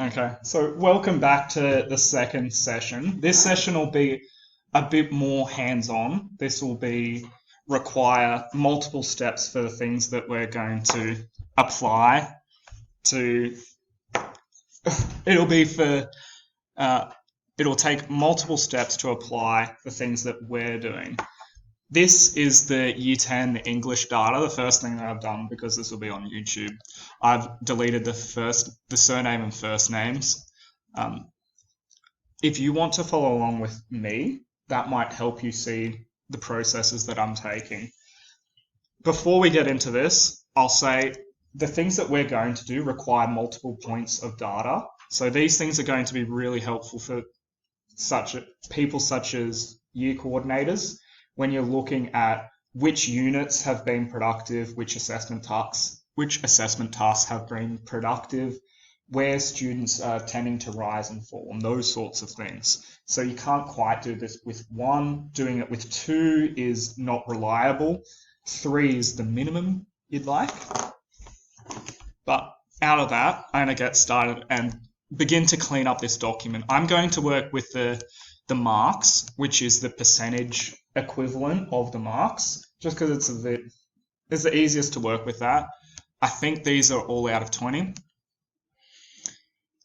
Okay, so welcome back to the second session. This session will be a bit more hands-on. This will be require multiple steps for the things that we're going to apply to. It'll be for. It'll take multiple steps to apply the things that we're doing. This is the Year 10 English data, the first thing that I've done because this will be on YouTube. I've deleted the surname and first names. If you want to follow along with me, that might help you see the processes that I'm taking. Before we get into this, I'll say the things that we're going to do require multiple points of data. So these things are going to be really helpful for people such as year coordinators when you're looking at which units have been productive, which assessment tasks have been productive, where students are tending to rise and fall, and those sorts of things. So you can't quite do this with one. Doing it with two is not reliable. 3 is the minimum you'd like. But out of that, I'm going to get started and begin to clean up this document. I'm going to work with the marks, which is the percentage equivalent of the marks, just because it's the easiest to work with that. I think these are all out of 20.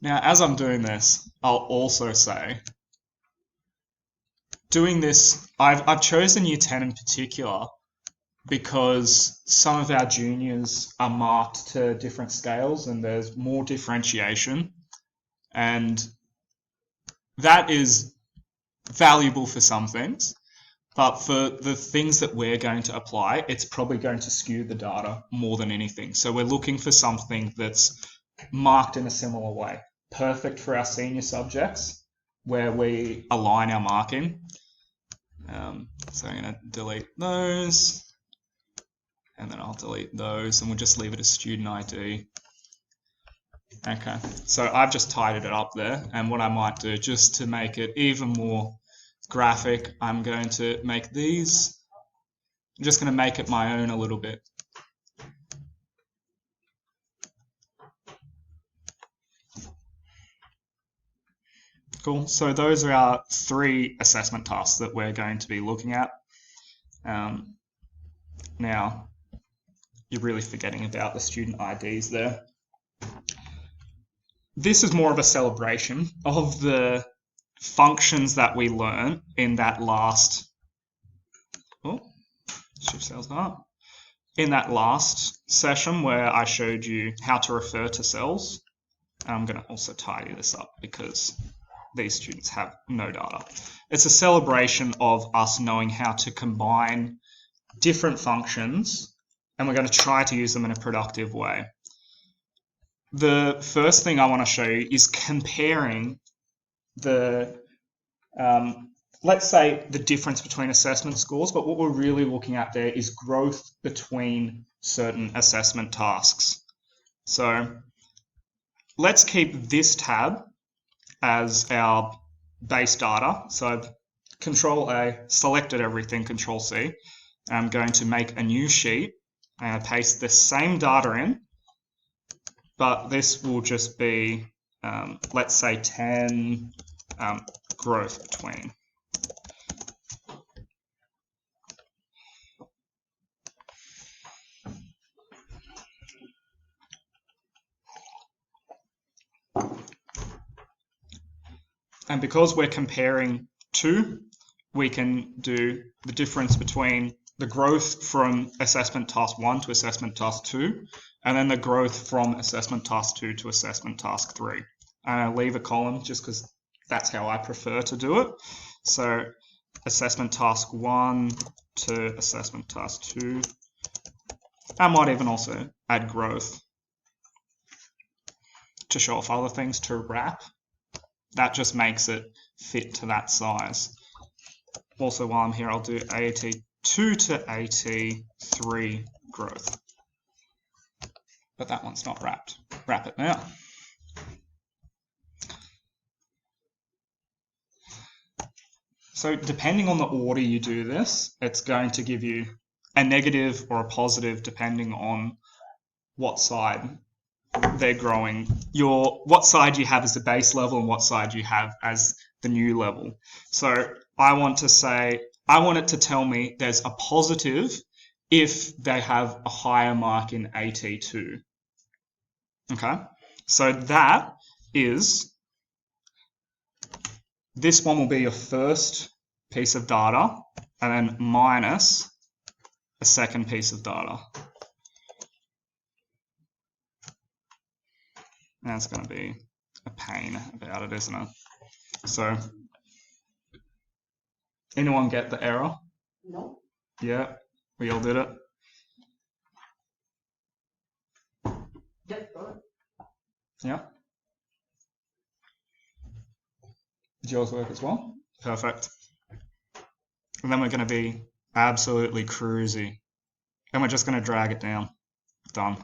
Now, as I'm doing this, I'll also say, doing this, I've chosen Year 10 in particular because some of our juniors are marked to different scales and there's more differentiation, and that is valuable for some things, but for the things that we're going to apply, it's probably going to skew the data more than anything. So we're looking for something that's marked in a similar way. Perfect for our senior subjects where we align our marking. So I'm going to delete those, and then I'll delete those, and we'll just leave it as student ID. Okay, so I've just tidied it up there, and what I might do, just to make it even more graphic, I'm going to make these, I'm just going to make it my own a little bit. Cool, so those are our 3 assessment tasks that we're going to be looking at. Now, you're really forgetting about the student IDs there. This is more of a celebration of the functions that we learned in that last, shift cells up, in that last session where I showed you how to refer to cells. I'm going to also tidy this up because these students have no data. It's a celebration of us knowing how to combine different functions, and we're going to try to use them in a productive way. The first thing I want to show you is comparing the, let's say, the difference between assessment scores, but what we're really looking at there is growth between certain assessment tasks. So let's keep this tab as our base data. So Control A, selected everything, Control C. I'm going to make a new sheet and paste the same data in, but this will just be, let's say 10 growth between. And because we're comparing 2, we can do the difference between the growth from assessment task 1 to assessment task 2, and then the growth from assessment task 2 to assessment task 3. And I'll leave a column just because that's how I prefer to do it. So assessment task 1 to assessment task 2. I might even also add growth to show off other things to wrap. That just makes it fit to that size. Also, while I'm here, I'll do AAT 2 to AT3 growth. But that one's not wrapped. Wrap it now. So depending on the order you do this, it's going to give you a negative or a positive depending on what side they're growing. What side you have as the base level and what side you have as the new level. So I want it to tell me there's a positive if they have a higher mark in AT2. Okay, so that is, this one will be your first piece of data, and then minus a second piece of data. That's going to be a pain about it, isn't it? So, anyone get the error? No. Yeah, we all did it. Yep, got it. Yeah. Did yours work as well? Perfect. And then we're going to be absolutely cruisy. And we're just going to drag it down. Done.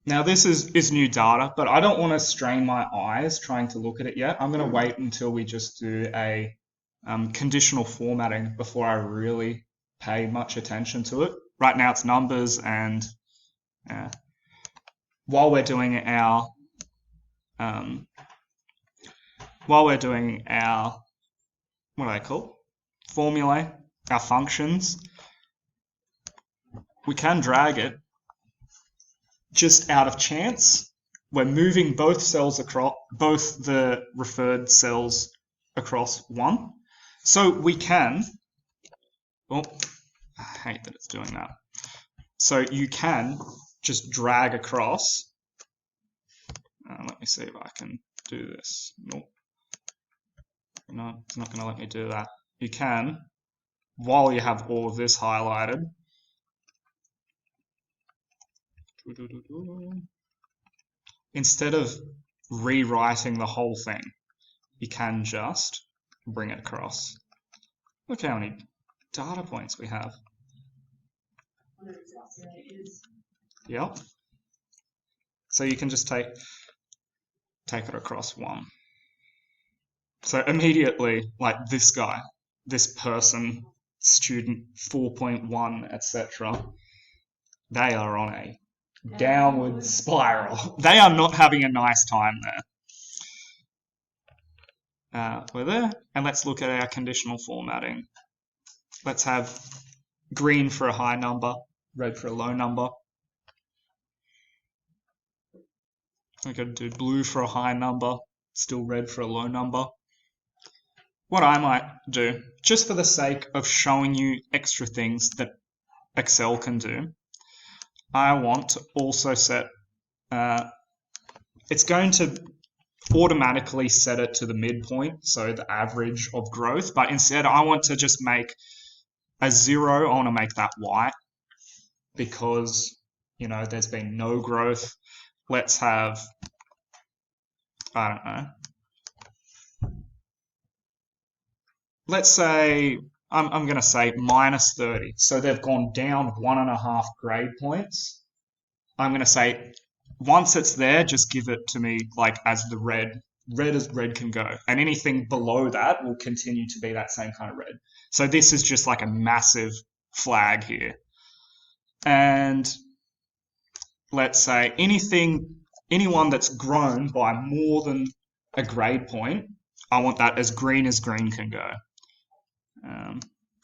Now this is new data, but I don't want to strain my eyes trying to look at it yet. I'm going to wait until we just do a conditional formatting before I really pay much attention to it. Right now it's numbers, and while we're doing our what are they called? Formulae, our functions, we can drag it just out of chance. We're moving both cells across, both the referred cells across one. So we can, I hate that it's doing that. So you can just drag across. Let me see if I can do this. Nope. No, it's not going to let me do that. You can, while you have all of this highlighted, instead of rewriting the whole thing, you can just bring it across. Look how many data points we have. Yep. So you can just take it across one. So immediately, like this guy, this person, student 4.1, etc., they are on a downward spiral. They are not having a nice time there. We're there, and let's look at our conditional formatting. Let's have green for a high number, red for a low number. I could do blue for a high number, still red for a low number. What I might do, just for the sake of showing you extra things that Excel can do, I want to also set, it's going to automatically set it to the midpoint, so the average of growth, but instead I want to just make a 0, I want to make that white, because, you know, there's been no growth. Let's have, I don't know, let's say, I'm going to say minus 30. So they've gone down 1.5 grade points. I'm going to say, once it's there, just give it to me like as the red as red can go. And anything below that will continue to be that same kind of red. So this is just like a massive flag here. And let's say anyone that's grown by more than a grade point, I want that as green can go.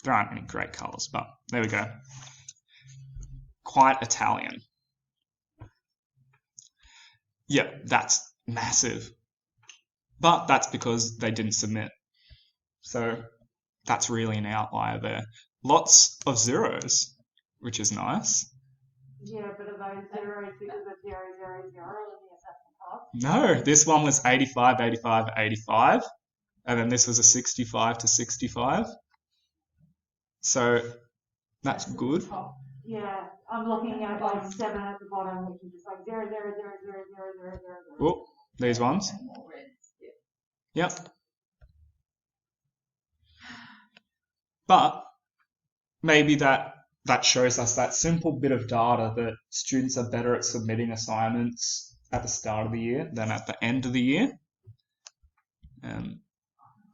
There aren't any great colors, but there we go. Quite Italian. Yeah, that's massive. But that's because they didn't submit. So that's really an outlier there. Lots of zeros, which is nice. Yeah, but are those zeros because of 0, 0, 0 in the assessment pass? No, this one was 85, 85, 85. And then this was a 65 to 65. So that's good. Yeah, I'm looking at like 7 at the bottom, which is just like 0, 0, 0, 0, 0, 0, 0, 0. Oh, these ones. Yep. But maybe that shows us that simple bit of data that students are better at submitting assignments at the start of the year than at the end of the year.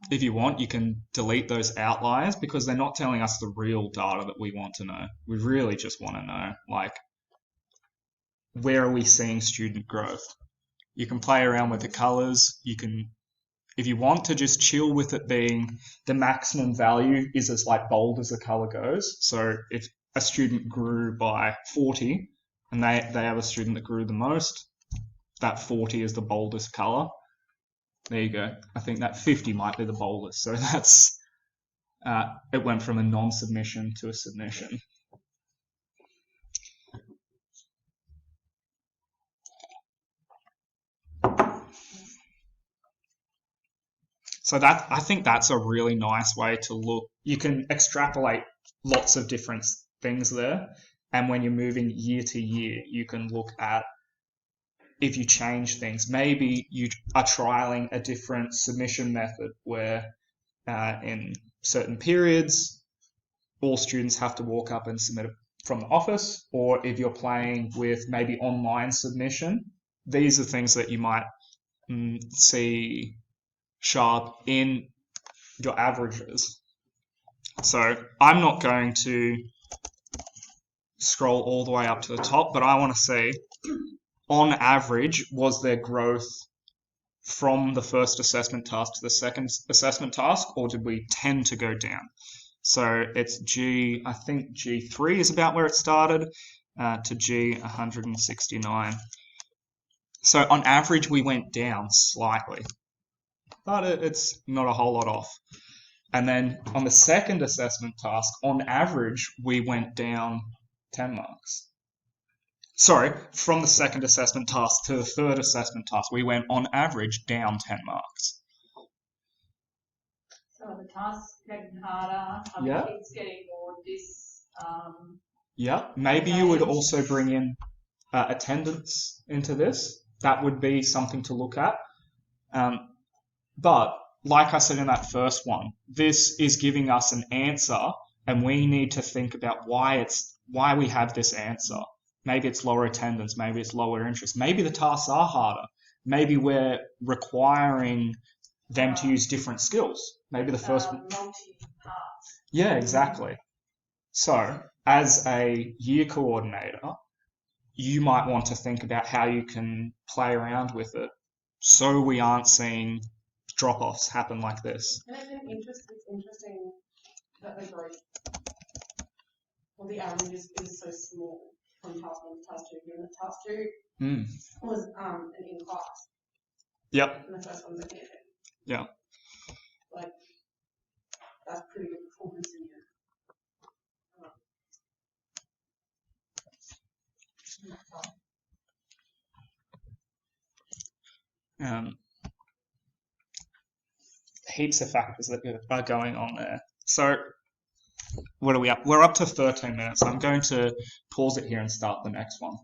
If you want, you can delete those outliers because they're not telling us the real data that we want to know. We really just want to know, like, where are we seeing student growth? You can play around with the colors. You can, if you want to just chill with it being the maximum value is as like bold as the color goes. So if a student grew by 40 and they have a student that grew the most, that 40 is the boldest color. There you go. I think that 50 might be the boldest. So that's, it went from a non-submission to a submission. So that, I think that's a really nice way to look. You can extrapolate lots of different things there. And when you're moving year to year, you can look at if you change things. Maybe you are trialing a different submission method where in certain periods, all students have to walk up and submit it from the office, or if you're playing with maybe online submission, these are things that you might see sharp in your averages. So I'm not going to scroll all the way up to the top, but I want to see, on average, was there growth from the first assessment task to the second assessment task, or did we tend to go down? So it's G, I think G3 is about where it started, to G169. So on average, we went down slightly, but it's not a whole lot off. And then on the second assessment task, on average, we went down 10 marks. Sorry, from the second assessment task to the third assessment task, we went on average down 10 marks. So the tasks getting harder, Yeah. kids getting more Yeah, maybe you would also bring in attendance into this. That would be something to look at. But like I said in that first one, this is giving us an answer, and we need to think about why we have this answer. Maybe it's lower attendance, maybe it's lower interest, maybe the tasks are harder, maybe we're requiring them to use different skills. Maybe the first multi-parts. Yeah, exactly. So as a year coordinator, you might want to think about how you can play around with it so we aren't seeing drop-offs happen like this. And I think it's interesting that the growth or the average is so small from task 1 to task 2, given that task 2 was an in-class. Yep. And the first one's a campaign. Yeah. Like, that's pretty good performance in here. Heaps of factors that are going on there. So what are we up? We're up to 13 minutes. I'm going to pause it here and start the next one.